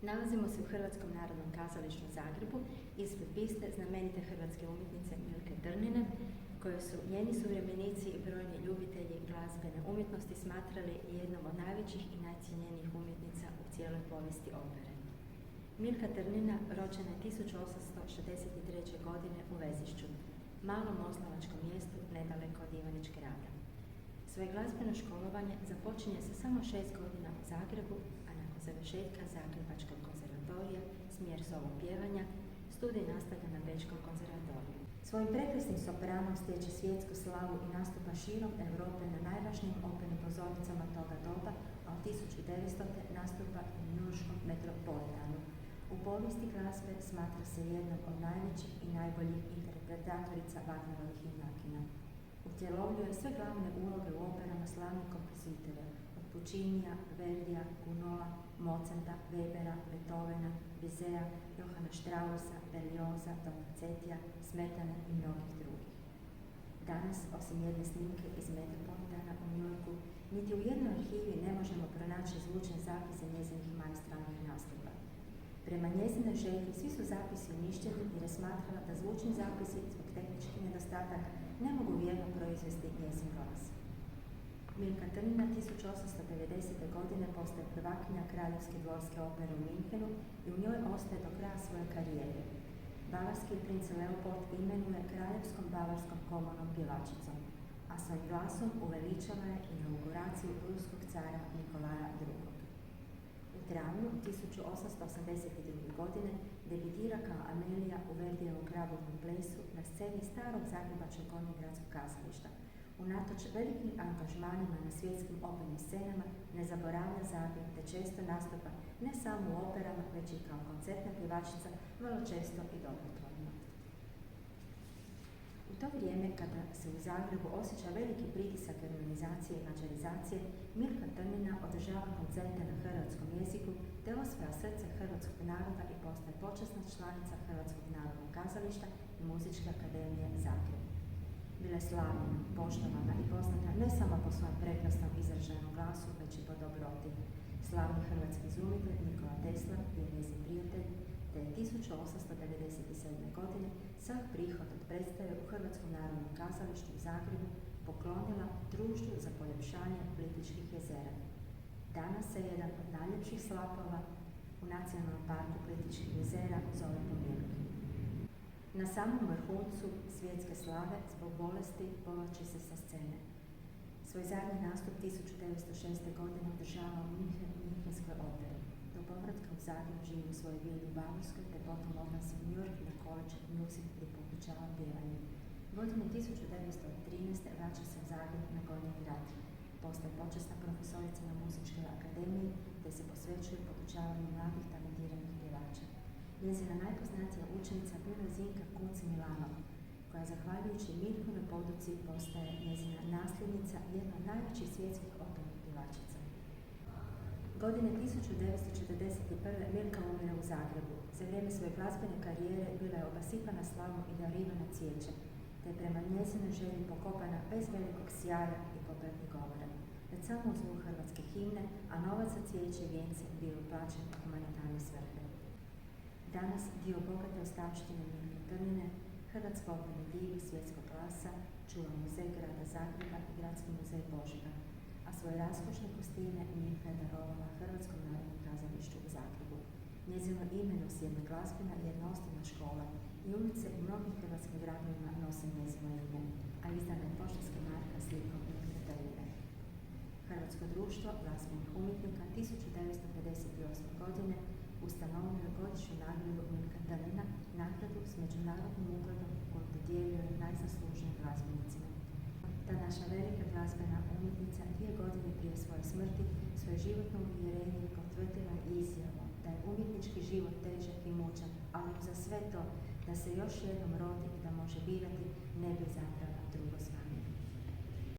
Nalazimo se u Hrvatskom narodnom kazalištu u Zagrebu ispred biste znamenite hrvatske umjetnice Milke Trnine, koje su njeni suvremenici i brojni ljubitelji glazbene umjetnosti smatrali jednom od najvećih i najcijenjenijih umjetnica u cijeloj povijesti opere. Milka Trnina rođena je 1863. godine u Vezišću, malom moslavačkom mjestu nedaleko od Ivanić Grada. Svoje glazbeno školovanje započinje sa samo 6 godina u Zagrebu, a nakon završetka Zagrebačkog konzervatorija, smjer solog pjevanja, studij nastavlja na Bečkom konzervatoriju. Svojim prekrasnim sopranom stječe svjetsku slavu i nastupa širom Europe na najvažnijim opernim pozornicama toga doba, a od 1900. nastupa u njujorškom Metropolitanu. U povijesti glazbe smatra se jednom od najvećih i najboljih interpretatorica Wagnerovih junakina. Utjelovljuje sve glavne uloge u operama slavnih kompozitelja, od Puccinija, Verdija, Gounod'a, Mozarta, Webera, Beethovena, Bizeta, Johanna Straussa, Berlioza, Donizettia, Smetane i mnogih drugih. Danas, osim jedne snimke iz Metropolitana u New Yorku, niti u jednoj arhivi ne možemo pronaći zvučne zapise njezinih maestralnih nastupa. Prema njezinoj želji, svi su zapisi uništeni jer je smatrala da zvučni zapisi zbog tehničkih nedostataka ne mogu vjerno proizvesti njezin glas. Milka Trnina 1890. godine postaje prvakinja Kraljevske dvorske opere u Minhenu i u njoj ostaje do kraja svoje karijere. Bavarski princ Leopold imenuje kraljevskom bavarskom komornom pjevačicom, a svojim glasom uveličava je inauguraciju ruskog cara Nikolaja II. U travnju 1882. godine debitira kao Amelija u Verdijevom Grabovnom plesu na sceni starog Zagrebačkog Gornjogradskog kazališta. Unatoč velikim angažmanima na svjetskim opernim scenama ne zaboravlja Zagreb te često nastupa ne samo u operama, već i kao koncertna pjevačica, vrlo često i dobrotvorno. U to vrijeme, kada se u Zagrebu osjeća veliki pritisak germanizacije i mađarizacije, Milka Trnina održava koncerte na hrvatskom jeziku te osvaja srce hrvatskog naroda i postaje počasna članica Hrvatskog narodnog kazališta i Muzičke akademije Zagreb. Bila je slavna, poštovana i poznata ne samo po svojem prekrasnom izraženom glasu, već i po dobroti. Slavni hrvatski izumitelj Nikola Tesla bio njezin prijatelj, te je 1897. godine sav prihod od predstave u Hrvatskom narodnom kazalištu u Zagrebu poklonila Društvu za poljepšanje Plitvičkih jezera. Danas se jedan od najljepših slapova u Nacionalnom parku Plitvičkih jezera zove po Milki. Na samom vrhuncu svjetske slave zbog bolesti povlači se sa scene. Svoj zadnji nastup 1906. godine održava u Minhenskoj operi. Do povratka u Zagreb živi u svojoj vili u Bavarskoj, te potom odlazi u New York na College of Music gdje podučava pjevanje. Godine 1913. vraća se u Zagreb na Gornji grad. Postaje počasna profesorica na Muzičkoj akademiji, te se posvećuje podučavanju mladih talentiranih pjevača. Njezina najpoznatija učenica bila je Zinka Kunc-Milanova, koja zahvaljujući Milkovoj poduci postaje njezina nasljednica, jedna od najvećih svjetskih opernih pjevačica. Godine 1941. Milka umire u Zagrebu. Za vrijeme svoje glazbene karijere bila je obasipana slavom i darivana cvijećem, te je prema njezinoj želji pokopana bez velikog sjaja i popratnih govora, već samo uz zvuk hrvatske himne, a novac za cvijeće i vijence bio uplaćen u humanitarne svrhe. Danas dio bogate ostavštine Milke Trnine, Hrvatsko operni divi svjetskog klasa, čuva muzej grada Zagreba i Gradski muzej Požega, a svoje raskošne kostime Milka je darovala Hrvatskom narodnom kazalištu u Zagrebu. Njezino ime nosi jedna glazbena i jedna osnovna škola i ulice u mnogim hrvatskim gradovima nose njezino ime, a izdana je poštanska marka slikom Milke Trnine. Hrvatsko društvo glazbenih umjetnika 1958. godine ustanovio je godišnju nagradu Milka Trnina, nagradu s međunarodnim ugledom koju dodjeljuje najzaslužnijim glazbenicima. Ta naša velika glazbena umjetnica 2 godine prije svoje smrti svoje životno uvjerenje potvrdila je izjavom da je umjetnički život težak i mučan, ali za sve to da se još jednom rodi i da može birati ne bi izabrala drugo